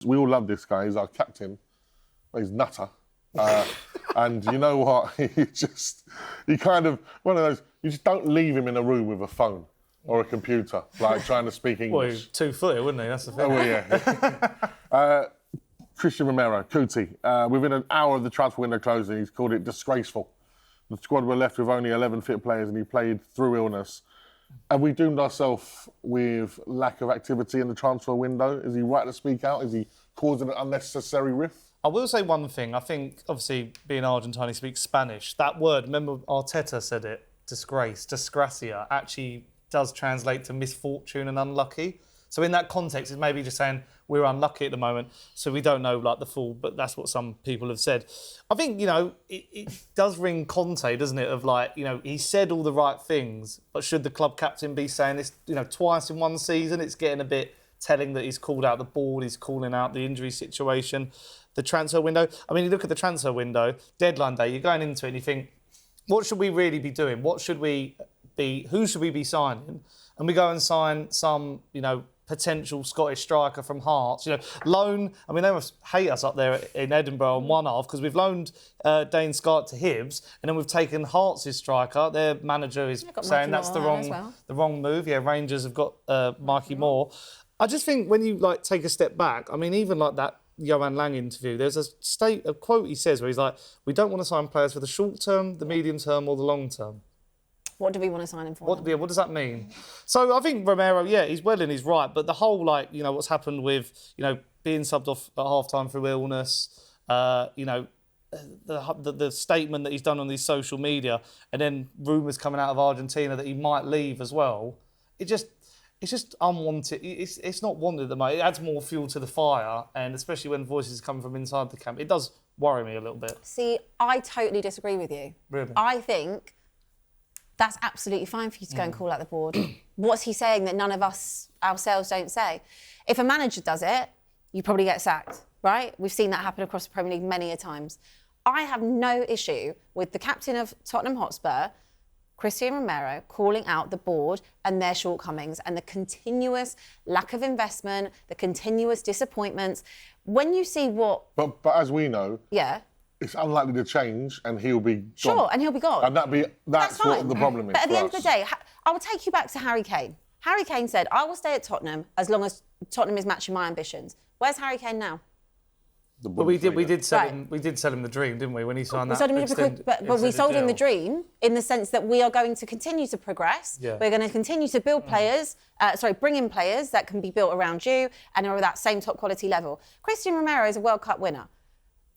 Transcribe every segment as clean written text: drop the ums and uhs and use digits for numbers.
We all love this guy. He's our captain. He's NUTTER. And you know what? He kind of, one of those, you just don't leave him in a room with a phone or a computer, like trying to speak English. Well, he's 2-footed, wouldn't he? That's the thing. Oh, well, yeah. Cristian Romero, Cootie, within an hour of the transfer window closing, he's called it disgraceful. The squad were left with only 11 fit players and he played through illness. Have we doomed ourselves with lack of activity in the transfer window? Is he right to speak out? Is he causing an unnecessary rift? I will say one thing. I think, obviously, being Argentine, he speaks Spanish. That word, remember Arteta said it, disgrace, disgracia, actually does translate to misfortune and unlucky. So in that context, it's maybe just saying we're unlucky at the moment, so we don't know like the full, but that's what some people have said. I think, you know, it does ring Conte, doesn't it, of like, you know, he said all the right things, but should the club captain be saying this, you know, twice in one season? It's getting a bit telling that he's called out the board, he's calling out the injury situation, the transfer window. I mean, you look at the transfer window, deadline day, you're going into it and you think, what should we really be doing? What should we be, who should we be signing? And we go and sign some, you know, potential Scottish striker from Hearts. You know, loan, I mean, they must hate us up there in Edinburgh on one half because we've loaned Dane Scott to Hibs and then we've taken Hearts' striker. Their manager is saying that's the wrong move. Yeah, Rangers have got Mikey Moore. I just think when you like take a step back, I mean, even like that Johan Lang interview, there's a quote he says where he's like, we don't want to sign players for the short term, the medium term or the long term. What do we want to sign him for? What does that mean? So I think Romero, yeah, he's well and he's right, but the whole, like, you know, what's happened with, you know, being subbed off at half-time through illness, you know, the statement that he's done on his social media, and then rumours coming out of Argentina that he might leave as well, it's just unwanted. It's not wanted at the moment. It adds more fuel to the fire, and especially when voices come from inside the camp, it does worry me a little bit. See, I totally disagree with you. Really? I think that's absolutely fine for you to go and call out the board. What's he saying that none of us ourselves don't say? If a manager does it, you probably get sacked, right? We've seen that happen across the Premier League many a times. I have no issue with the captain of Tottenham Hotspur, Cristian Romero, calling out the board and their shortcomings and the continuous lack of investment, the continuous disappointments. When you see what... But as we know... Yeah. It's unlikely to change and he'll be gone. Sure, and he'll be gone. And that's what the problem is. But at the end of the day, I will take you back to Harry Kane. Harry Kane said, I will stay at Tottenham as long as Tottenham is matching my ambitions. Where's Harry Kane now? But we did sell him the dream, didn't we, when he signed that? But we sold him the dream in the sense that we are going to continue to progress. Yeah. We're going to continue to build players, bring in players that can be built around you and are at that same top quality level. Cristian Romero is a World Cup winner.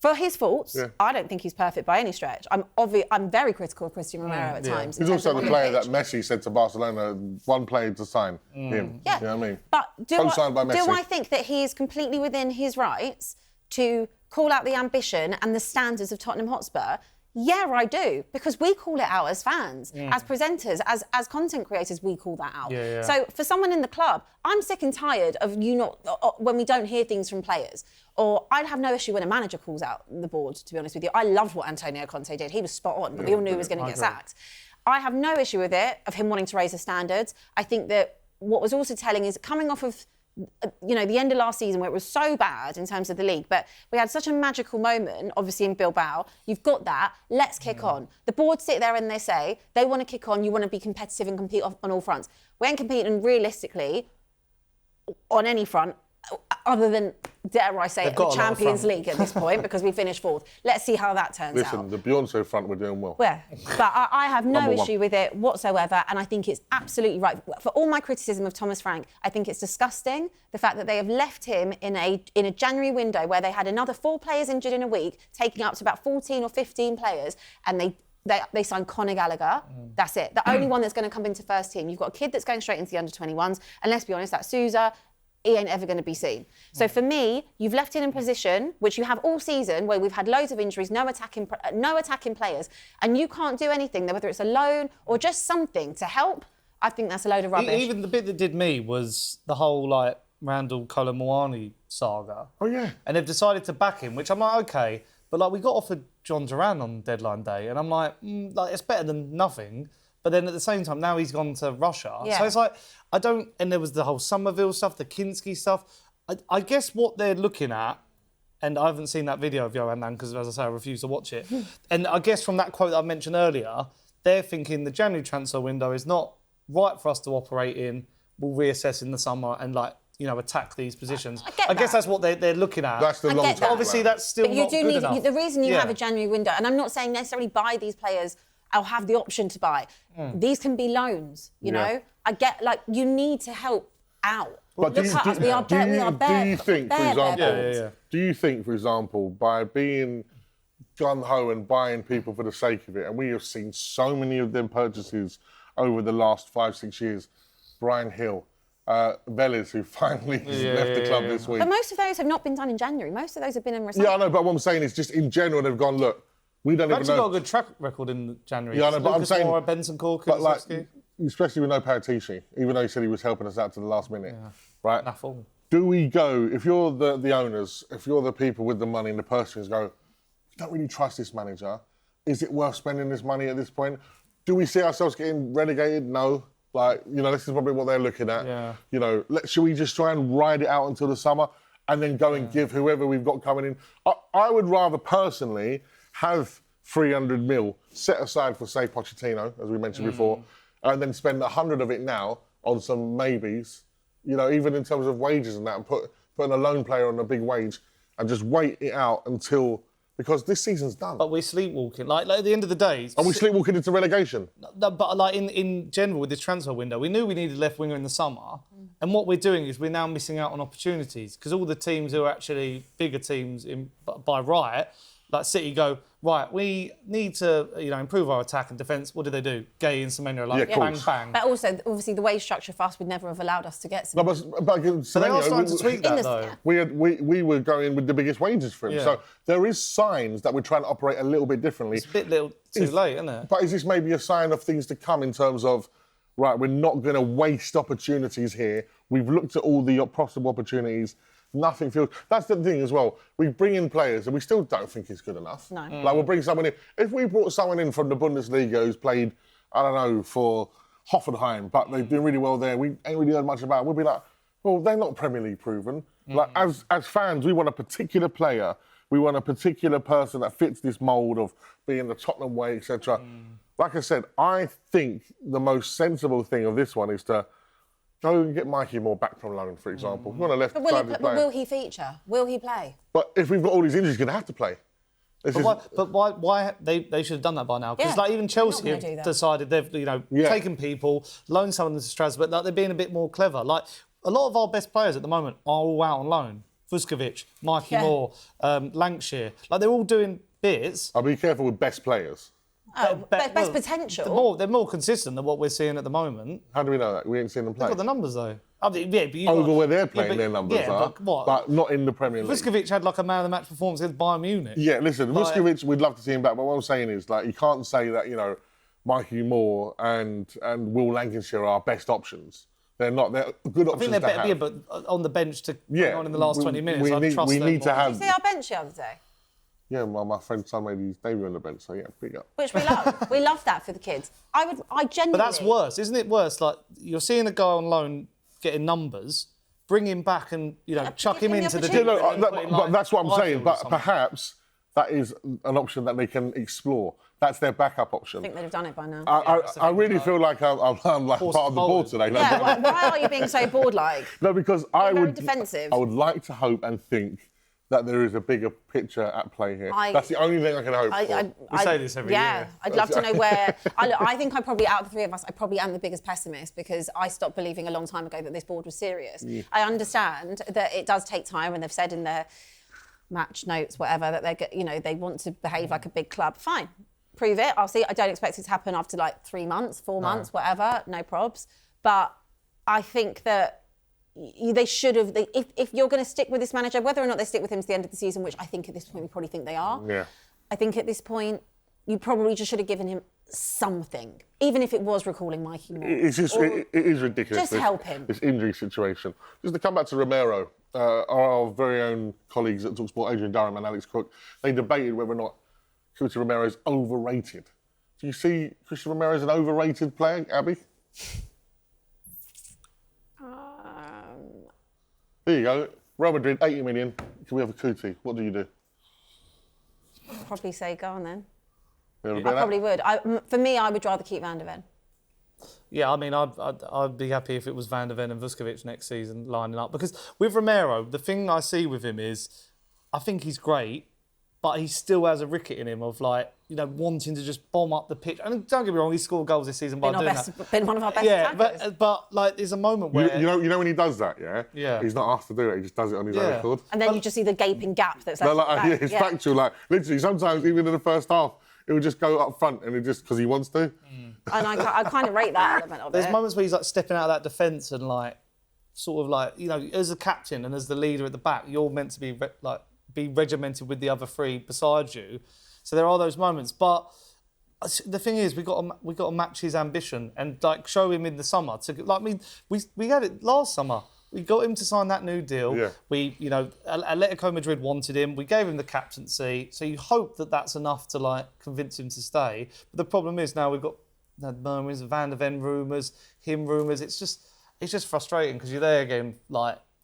For his faults, I don't think he's perfect by any stretch. I'm very critical of Cristian Romero at times. He's also the player that Messi said to Barcelona, one player to sign him. Yeah. You know what I mean? But do I think that he is completely within his rights to call out the ambition and the standards of Tottenham Hotspur? Yeah, I do, because we call it out as fans, as presenters, as content creators, we call that out. Yeah. So for someone in the club, I'm sick and tired of when we don't hear things from players. Or I'd have no issue when a manager calls out the board, to be honest with you. I loved what Antonio Conte did. He was spot on, but we all knew he was going to get sacked. I have no issue with it, of him wanting to raise the standards. I think that what was also telling is coming off of the end of last season where it was so bad in terms of the league, but we had such a magical moment, obviously, in Bilbao. You've got that. Let's kick on. The board sit there and they say they want to kick on. You want to be competitive and compete on all fronts. We ain't competing realistically on any front other than, dare I say, the Champions League at this point because we finished fourth. Let's see how that turns out. Listen, the Beyonce front, we're doing well. Yeah, but I have no issue with it whatsoever, and I think it's absolutely right. For all my criticism of Thomas Frank, I think it's disgusting, the fact that they have left him in a January window where they had another 4 players injured in a week, taking up to about 14 or 15 players, and they signed Conor Gallagher. That's it. The only one that's going to come into first team. You've got a kid that's going straight into the under-21s, and let's be honest, that's Sousa. He ain't ever going to be seen. So for me, you've left him in a position which you have all season where we've had loads of injuries, no attacking players, and you can't do anything, whether it's a loan or just something to help. I think that's a load of rubbish. Even the bit that did me was the whole Randall Colomwani saga. Oh yeah. And they've decided to back him, which I'm like, okay, but we got offered John Duran on deadline day, and I'm like, it's better than nothing. But then at the same time, now he's gone to Russia. Yeah. So it's and there was the whole Somerville stuff, the Kinski stuff. I guess what they're looking at, and I haven't seen that video of Johan Nan because, as I say, I refuse to watch it. And I guess from that quote that I mentioned earlier, they're thinking the January transfer window is not right for us to operate in. We'll reassess in the summer and attack these positions. I guess that's what they're looking at. That's the long term. Obviously, that's still but you not do good need enough. the reason you have a January window, and I'm not saying necessarily buy these players. I'll have the option to buy. These can be loans. You know, I get you need to help out. But do you think, for example, by being gung-ho and buying people for the sake of it, and we have seen so many of them purchases over the last 5-6 years, Brian Hill, Velez, who finally left the club this week. But most of those have not been done in January. Most of those have been in recycling. Yeah, I know, but what I'm saying is just in general, they've gone, look, we don't even know. They've actually got a good track record in January. Yeah, I know, but I'm saying... Benson Cork, especially with no Paratici, even though he said he was helping us out to the last minute, right? Naffle. Do we go, if you're the owners, if you're the people with the money and the purchasers go, we don't really trust this manager, is it worth spending this money at this point? Do we see ourselves getting relegated? No. This is probably what they're looking at. Yeah. Should we just try and ride it out until the summer and then go and give whoever we've got coming in? I would rather personally have 300 mil set aside for, say, Pochettino, as we mentioned before, and then spend 100 of it now on some maybes, even in terms of wages and that, and putting a lone player on a big wage and just wait it out until... Because this season's done. But we're sleepwalking. Like at the end of the day... Are we sleepwalking into relegation? No, but in general, with this transfer window, we knew we needed a left winger in the summer. And what we're doing is we're now missing out on opportunities. Because all the teams who are actually bigger teams by right, like City, go, right, we need to improve our attack and defence. What do they do? Gay and Semenyo, bang, bang. But also, obviously, the wage structure for us would never have allowed us to get some. No, but they are starting to tweak that, though. We were going with the biggest wages for him. Yeah. So there is signs that we're trying to operate a little bit differently. It's a bit too late, isn't it? But is this maybe a sign of things to come in terms of, right, we're not going to waste opportunities here. We've looked at all the possible opportunities. Nothing feels... That's the thing as well. We bring in players and we still don't think it's good enough. No. We'll bring someone in... If we brought someone in from the Bundesliga who's played, I don't know, for Hoffenheim, but they're doing really well there, we ain't really heard much about it, we'll be like, well, they're not Premier League proven. As fans, we want a particular player. We want a particular person that fits this mould of being the Tottenham way, etc. Like I said, I think the most sensible thing of this one is to go and get Mikey Moore back from loan, for example. We want a left-sided player. Will he feature? Will he play? But if we've got all these injuries, he's going to have to play. But why they should have done that by now? Because even Chelsea have decided they've taken people, loaned some of them to Strasbourg. They're being a bit more clever. Like a lot of our best players at the moment are all out on loan. Vuskovic, Mikey Moore, Lancashire. They're all doing bits. I'll be careful with best players. Best potential. They're more consistent than what we're seeing at the moment. How do we know that? We ain't seen them play. Look at the numbers, though. Over where they're playing, their numbers are. But not in the Premier League. Vuskovic had a man of the match performance against Bayern Munich. Yeah, listen, Vuskovic, we'd love to see him back. But what I'm saying is, you can't say that, Mikey Moore and Will Lancashire are best options. They're not. They're good options. I think they're better, but on the bench to on in the last 20 minutes, Did you see our bench the other day? Yeah, my friend's son made his debut on the bench, so yeah, big up. Which we love. We love that for the kids. I genuinely... But that's worse, isn't it worse? You're seeing a guy on loan getting numbers, bring him back and, chuck him into the... But that's what I'm saying. But perhaps that is an option that they can explore. That's their backup option. I think they'd have done it by now. I really feel like I'm part of the board today. Yeah, why are you being so board-like? No, because very defensive. I would like to hope and think that there is a bigger picture at play here. That's the only thing I can hope for. We say this every year. Yeah, I'd love to know where... I think I'm probably, out of the three of us, I probably am the biggest pessimist because I stopped believing a long time ago that this board was serious. Yeah. I understand that it does take time, and they've said in their match notes, whatever, that they want to behave like a big club. Fine, prove it. I'll see. I don't expect it to happen after 3 months, 4 months, whatever. No probs. But I think that they should have. If you're going to stick with this manager, whether or not they stick with him to the end of the season, which I think at this point we probably think they are. Yeah. I think at this point you probably just should have given him something, even if it was recalling Mikey Moore. It is ridiculous. Just help him. This injury situation. Just to come back to Romero, our very own colleagues at talkSPORT, Adrian Durham and Alex Cook, they debated whether or not Cristian Romero is overrated. Do you see Cristian Romero as an overrated player, Abby? Um, There you go. Real Madrid, 80 million. Can we have a Kuti? What do you do? I'd probably say go on then. You have a bit I of that? probably would. For me, I would rather keep Van der Ven. Yeah, I mean, I'd be happy if it was Van der Ven and Vuskovic next season lining up. Because with Romero, the thing I see with him is, I think he's great, but he still has a ricket in him of wanting to just bomb up the pitch. I mean, don't get me wrong, he scored goals this season by doing that. Been one of our best Yeah, attackers. but there's a moment where You know when he does that, yeah? Yeah. He's not asked to do it, he just does it on his own accord. And then you just see the gaping gap that's No, left. it's factual. Like, literally, sometimes, even in the first half, it would just go up front and it just, because he wants to. And I kind of rate that element of there's it. moments where he's like stepping out of that defence and as a captain and as the leader at the back, you're meant to be regimented with the other three beside you. So there are those moments, but the thing is, we got to match his ambition and show him in the summer. We had it last summer. We got him to sign that new deal. Yeah. Atletico Madrid wanted him. We gave him the captaincy. So you hope that that's enough to convince him to stay. But the problem is now we've got murmurs, Van der Ven rumours, him rumours. It's just frustrating because you're there again,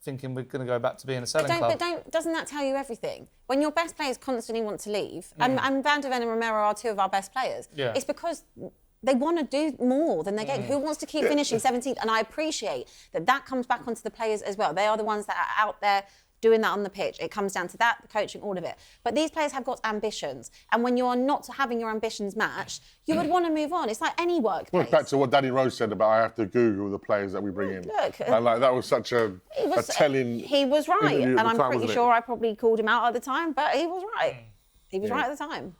thinking we're going to go back to being a selling club. But doesn't that tell you everything? When your best players constantly want to leave, and Van der Ven and Romero are two of our best players, it's because they want to do more than they're getting. Who wants to keep finishing 17th? And I appreciate that comes back onto the players as well. They are the ones that are out there doing that on the pitch. It comes down to that, the coaching, all of it. But these players have got ambitions. And when you are not having your ambitions matched, you would want to move on. It's like any workplace. Well, back to what Danny Rose said about I have to Google the players that we bring in. Look. And that was such a telling... He was right. interview And at the I'm time, pretty wasn't it? sure I probably called him out at the time, but he was right. He was right at the time.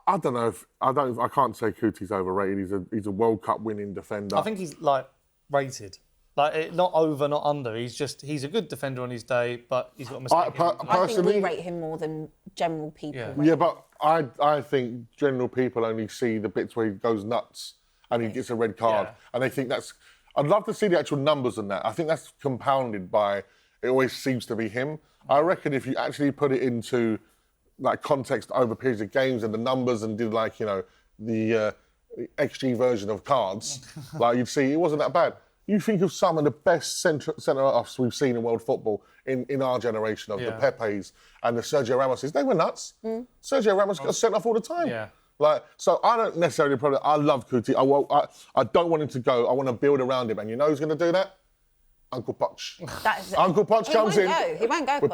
I don't know I can't say Kuti's overrated. He's a World Cup winning defender. I think he's rated. Not over, not under. He's a good defender on his day, but he's got mistakes. I think we rate him more than general people. Yeah, but I think general people only see the bits where he goes nuts and he gets a red card, and they think that's. I'd love to see the actual numbers on that. I think that's compounded by it always seems to be him. I reckon if you actually put it into context over periods of games and the numbers and did the XG version of cards, you'd see it wasn't that bad. You think of some of the best centre-halves we've seen in world football in our generation of the Pepes and the Sergio Ramoses. They were nuts. Sergio Ramos got sent off all the time. Yeah. So I don't necessarily probably. I love Kuti. I don't want him to go. I want to build around him. And you know who's going to do that? Uncle Poch. Uncle Poch comes in. He won't go. With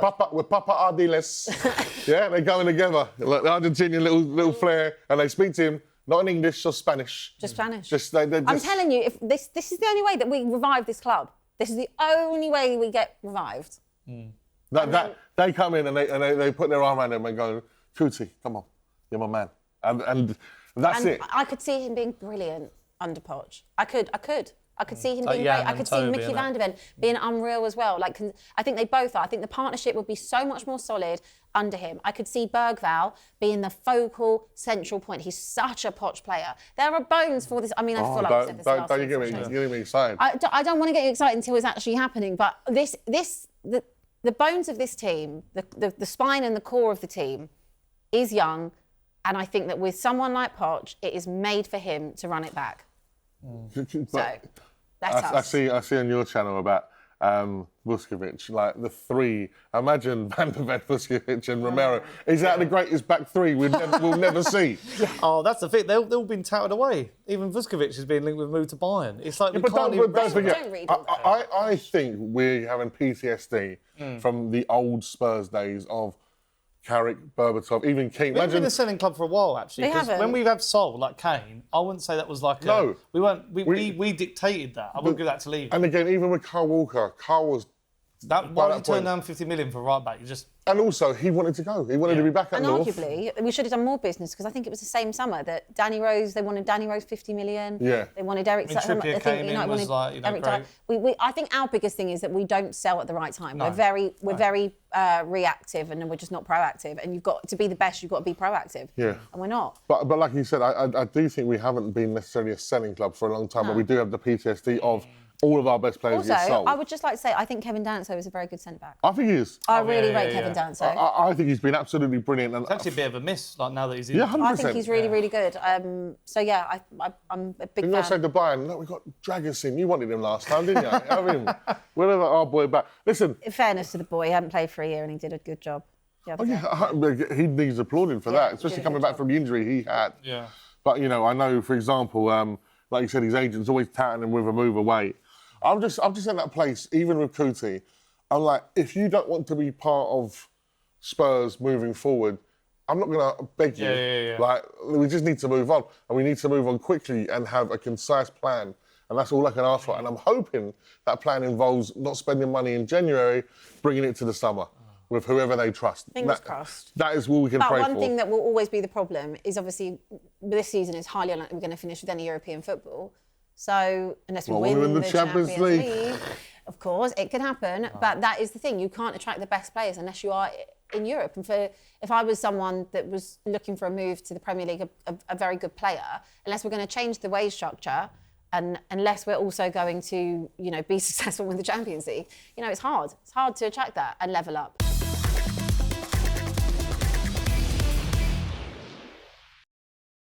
Papa Ardiles. Yeah, they're going together. Like the Argentinian little flair, and they speak to him. Not in English or Spanish. Just Spanish. I'm telling you, if this is the only way that we revive this club. This is the only way we get revived. They come in and they put their arm around him and go, Kuti, come on, you're my man. And that's it. I could see him being brilliant under Poch. I could see him being great. I could see Mickey Van der Ven being unreal as well. I think they both are. I think the partnership would be so much more solid under him. I could see Bergvall being the focal central point. He's such a Poch player. There are bones for this. I mean, I feel like I said this last don't week. you get me excited. I don't want to get you excited until it's actually happening. But the bones of this team, the spine and the core of the team, is young, and I think that with someone like Poch, it is made for him to run it back. So that's us. I see on your channel about Vuskovic, the three. Imagine Van der Ven, Vuskovic, and Romero. Is that the greatest back three we'll never see? Oh, that's the thing. They've all been touted away. Even Vuskovic has been linked with a move to Bayern. It's like we can't even. Don't forget. Don't read all that. I think we're having PTSD from the old Spurs days of Carrick, Berbatov, even Kane. We've been a selling club for a while, actually. They haven't. When we've had sold, like Kane, I wouldn't say that was No. We dictated that. I wouldn't give that to Levy. And again, even with Carl Walker, Carl was. Why did you turn down 50 million for right back? And also, he wanted to go. He wanted to be back at And North. arguably, we should have done more business because I think it was the same summer that they wanted Danny Rose 50 million. Yeah. They wanted Eric Sutton. Trippier came in, was Eric great. I think our biggest thing is that we don't sell at the right time. We're very reactive and we're just not proactive. And you've got to be the best, you've got to be proactive. Yeah. And we're not. But like you said, I do think we haven't been necessarily a selling club for a long time, but we do have the PTSD of all of our best players get Also, sold. I would just like to say, I think Kevin Danso is a very good centre-back. I think he is. I really rate Kevin Danso. I think he's been absolutely brilliant. And It's actually a bit of a miss, like now that he's in. yeah, 100%. I think he's really, really good. So yeah, I'm a big You're going to say fan. to Bayern, look, we've got Dragusin. You wanted him last time, didn't you? Have him. We'll have our boy back. Listen. In fairness to the boy, he hadn't played for a year and he did a good job. Oh, yeah, he needs applauding for that, especially coming back from the injury he had. Yeah. But, you know, I know, for example, like you said, his agent's always touting him with a move away. I'm just at that place, even with Kuti, I'm like, if you don't want to be part of Spurs moving forward, I'm not going to beg you. Yeah. Like, we just need to move on. And we need to move on quickly and have a concise plan. And that's all I can ask for. And I'm hoping that plan involves not spending money in January, bringing it to the summer with whoever they trust. Fingers crossed. That is what we can But pray for. one thing that will always be the problem is obviously this season is highly unlikely we're going to finish with any European football. So unless we win the Champions League, of course, it can happen. But that is the thing. You can't attract the best players unless you are in Europe. And if I was someone that was looking for a move to the Premier League, a very good player, unless we're going to change the wage structure and unless we're also going to, be successful with the Champions League, it's hard. It's hard to attract that and level up.